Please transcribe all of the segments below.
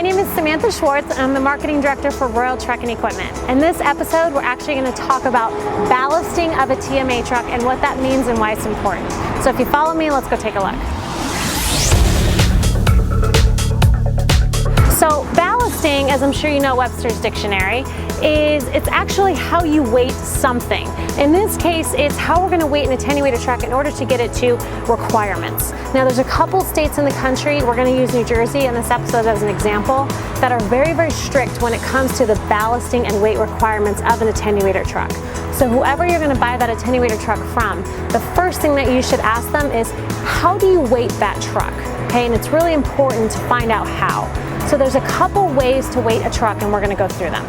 my name is Samantha Schwartz. I'm the Marketing Director for Royal Truck and Equipment. In this episode, we're actually going to talk about ballasting of a TMA truck and what that means and why it's important. So if you follow me, let's go take a look. So ballasting, as I'm sure you know Webster's Dictionary, it's actually how you weight something. In this case, it's how we're going to weight an attenuator truck in order to get it to requirements. Now there's a couple states in the country, we're going to use New Jersey in this episode as an example, that are very, very strict when it comes to the ballasting and weight requirements of an attenuator truck. So whoever you're going to buy that attenuator truck from, the first thing that you should ask them is, how do you weight that truck? Okay, and it's really important to find out how. So there's a couple ways to weight a truck and we're going to go through them.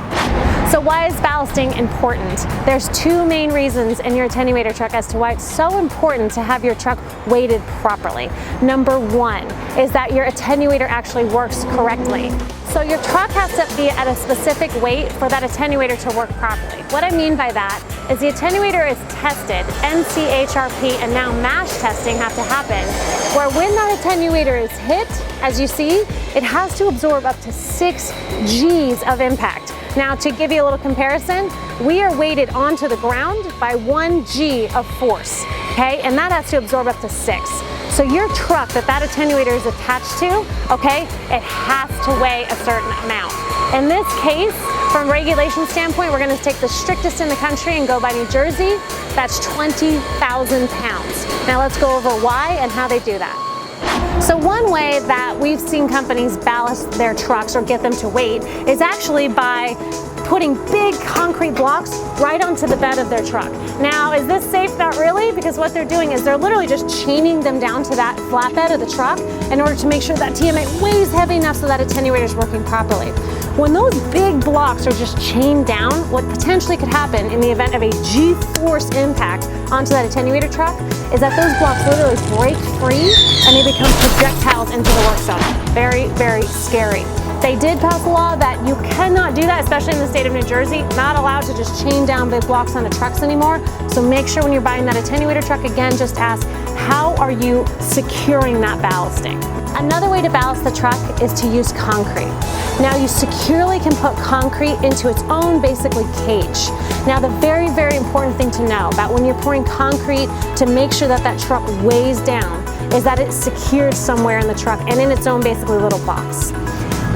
So why is ballasting important? There's two main reasons in your attenuator truck as to why it's so important to have your truck weighted properly. Number one is that your attenuator actually works correctly. So your truck has to be at a specific weight for that attenuator to work properly. What I mean by that is the attenuator is tested, NCHRP and now MASH testing have to happen, where when that attenuator is hit, as you see, it has to absorb up to 6 G's of impact. Now to give you a little comparison, we are weighted onto the ground by 1 G of force, okay? And that has to absorb up to 6. So your truck that attenuator is attached to, okay, it has to weigh a certain amount. In this case, from regulation standpoint, we're going to take the strictest in the country and go by New Jersey. That's 20,000 pounds. Now let's go over why and how they do that. So one way that we've seen companies ballast their trucks or get them to weight is actually by putting big concrete blocks right onto the bed of their truck. Now, is this safe? Not really, because what they're doing is they're literally just chaining them down to that flatbed of the truck in order to make sure that TMA weighs heavy enough so that attenuator is working properly. When those big blocks are just chained down, what potentially could happen in the event of a G-force impact onto that attenuator truck is that those blocks literally break free and they become projectiles into the work zone. Very, very scary. They did pass a law that you cannot do that, especially in the state of New Jersey, not allowed to just chain down big blocks onto trucks anymore. So make sure when you're buying that attenuator truck, again, just ask, how are you securing that ballasting? Another way to ballast the truck is to use concrete. Now you securely can put concrete into its own basically cage. Now the very, very important thing to know about when you're pouring concrete to make sure that that truck weighs down is that it's secured somewhere in the truck and in its own basically little box.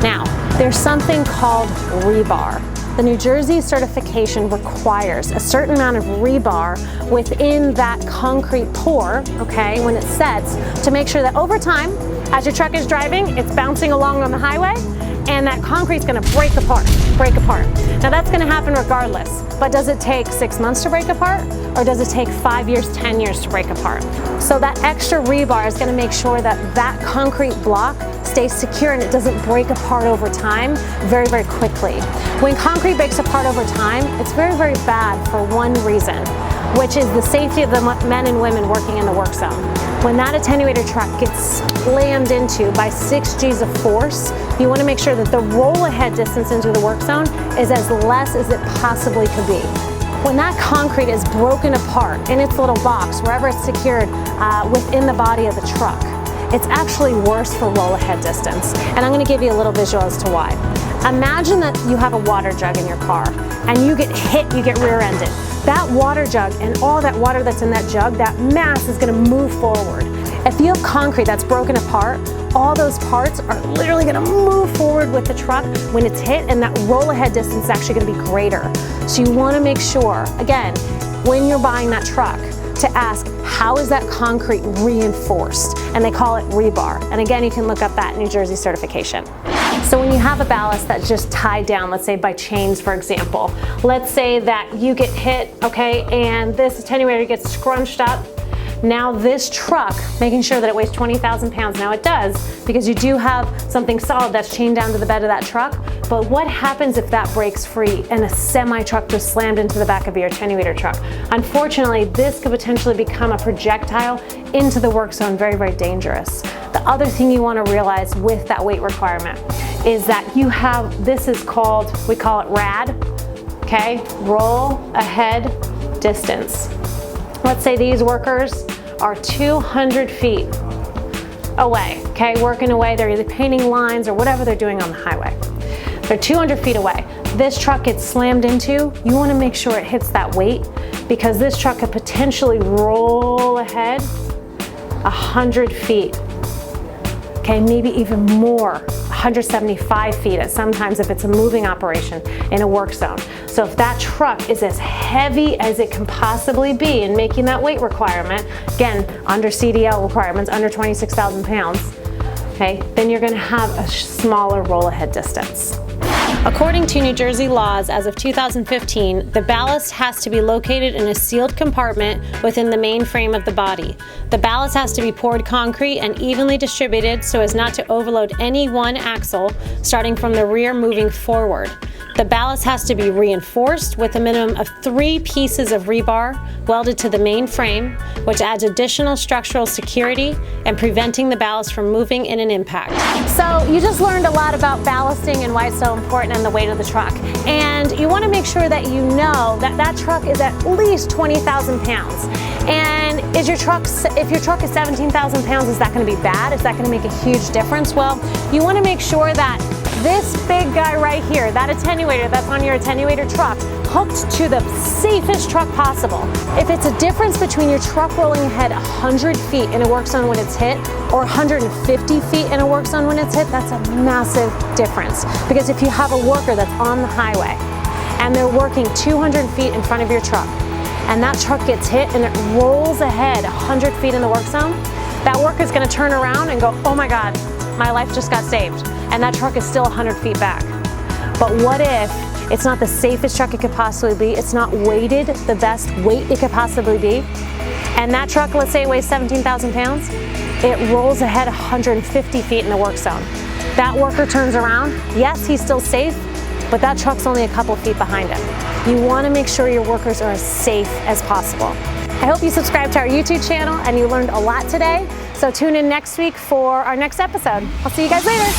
Now, there's something called rebar. The New Jersey certification requires a certain amount of rebar within that concrete pour, okay, when it sets, to make sure that over time, as your truck is driving, it's bouncing along on the highway, and that concrete's gonna break apart. Now that's gonna happen regardless, but does it take 6 months to break apart, or does it take 5 years, 10 years to break apart? So that extra rebar is gonna make sure that that concrete block stays secure and it doesn't break apart over time very, very quickly. When concrete breaks apart over time, it's very, very bad for one reason, which is the safety of the men and women working in the work zone. When that attenuator truck gets slammed into by 6 G's of force, you want to make sure that the roll-ahead distance into the work zone is as less as it possibly could be. When that concrete is broken apart in its little box, wherever it's secured within the body of the truck, it's actually worse for roll-ahead distance. And I'm going to give you a little visual as to why. Imagine that you have a water jug in your car and you get hit, you get rear-ended. That water jug and all that water that's in that jug, that mass is going to move forward. If you have concrete that's broken apart, all those parts are literally going to move forward with the truck when it's hit, and that roll-ahead distance is actually going to be greater. So you want to make sure, again, when you're buying that truck, to ask, how is that concrete reinforced? And they call it rebar. And again, you can look up that New Jersey certification. So when you have a ballast that's just tied down, let's say by chains, for example, let's say that you get hit, okay, and this attenuator gets scrunched up. Now this truck, making sure that it weighs 20,000 pounds. Now it does, because you do have something solid that's chained down to the bed of that truck. But what happens if that breaks free and a semi-truck just slammed into the back of your attenuator truck? Unfortunately, this could potentially become a projectile into the work zone, very, very dangerous. The other thing you want to realize with that weight requirement is that you have, this is called, we call it RAD, okay? Roll ahead distance. Let's say these workers are 200 feet away, okay? Working away, they're either painting lines or whatever they're doing on the highway. They're 200 feet away. This truck gets slammed into, you wanna make sure it hits that weight because this truck could potentially roll ahead 100 feet. Okay, maybe even more, 175 feet at sometimes if it's a moving operation in a work zone. So if that truck is as heavy as it can possibly be in making that weight requirement, again, under CDL requirements, under 26,000 pounds, okay, then you're gonna have a smaller roll ahead distance. According to New Jersey laws, as of 2015, the ballast has to be located in a sealed compartment within the main frame of the body. The ballast has to be poured concrete and evenly distributed so as not to overload any one axle, starting from the rear moving forward. The ballast has to be reinforced with a minimum of 3 pieces of rebar welded to the main frame, which adds additional structural security and preventing the ballast from moving in an impact. So you just learned a lot about ballasting and why it's so important and the weight of the truck. And you want to make sure that you know that that truck is at least 20,000 pounds. And if your truck is 17,000 pounds, is that going to be bad? Is that going to make a huge difference? Well, you want to make sure that this big guy right here, that attenuator that's on your attenuator truck, hooked to the safest truck possible. If it's a difference between your truck rolling ahead 100 feet in a work zone when it's hit or 150 feet in a work zone when it's hit, that's a massive difference. Because if you have a worker that's on the highway and they're working 200 feet in front of your truck and that truck gets hit and it rolls ahead 100 feet in the work zone, that worker's gonna turn around and go, oh my God, my life just got saved. And that truck is still 100 feet back. But what if it's not the safest truck it could possibly be, it's not weighted the best weight it could possibly be, and that truck, let's say it weighs 17,000 pounds, it rolls ahead 150 feet in the work zone. That worker turns around, yes, he's still safe, but that truck's only a couple feet behind him. You wanna make sure your workers are as safe as possible. I hope you subscribed to our YouTube channel and you learned a lot today. So tune in next week for our next episode. I'll see you guys later.